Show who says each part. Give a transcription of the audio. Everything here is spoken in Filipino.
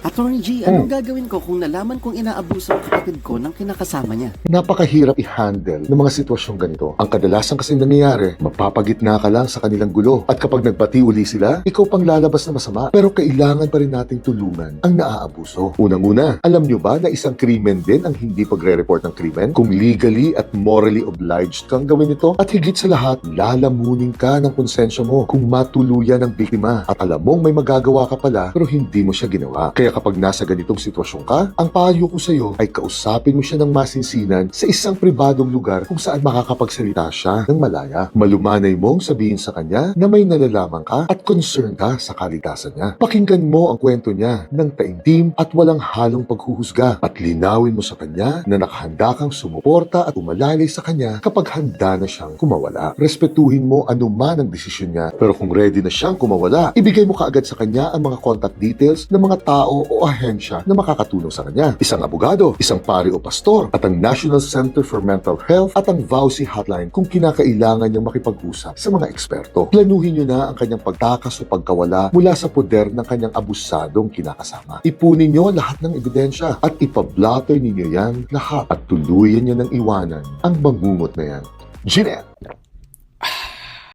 Speaker 1: Attorney G, anong gagawin ko kung nalaman kong inaabuso ang kapatid ko ng kinakasama niya?
Speaker 2: Napakahirap i-handle ng mga sitwasyong ganito. Ang kadalasan kasi nangyayari, mapapagitna ka lang sa kanilang gulo. At kapag nagbati uli sila, ikaw pang lalabas na masama. Pero kailangan pa rin nating tulungan ang naaabuso. Unang-una, alam nyo ba na isang krimen din ang hindi pagre-report ng krimen? Kung legally at morally obliged kang gawin ito, at higit sa lahat, lalamunin ka ng konsensya mo kung matuluyan ng biktima. At alam mong may magagawa ka pala, pero hindi mo siya ginawa. Kaya kapag nasa ganitong sitwasyon ka, ang payo ko sa iyo ay kausapin mo siya ng masinsinan sa isang pribadong lugar kung saan makakapagsalita siya ng malaya. Malumanay mong sabihin sa kanya na may nalalaman ka at concern ka sa kaligtasan niya. Pakinggan mo ang kwento niya ng taimtim at walang halong paghuhusga at linawin mo sa kanya na nakahanda kang sumuporta at umalalay sa kanya kapag handa na siyang kumawala. Respetuhin mo anuman ang desisyon niya, pero kung ready na siyang kumawala, ibigay mo kaagad sa kanya ang mga contact details ng mga tao o ahensya na makakatulong sa kanya. Isang abogado, isang pari o pastor, at ang National Center for Mental Health at ang VAUSI hotline kung kinakailangan niyang makipag-usap sa mga eksperto. Planuhin niyo na ang kanyang pagtakas o pagkawala mula sa poder ng kanyang abusadong kinakasama. Ipunin niyo lahat ng ebidensya at ipablatter ninyo yan lahat at tuluyan niyo ng iwanan ang bangungot na yan. Jeanette!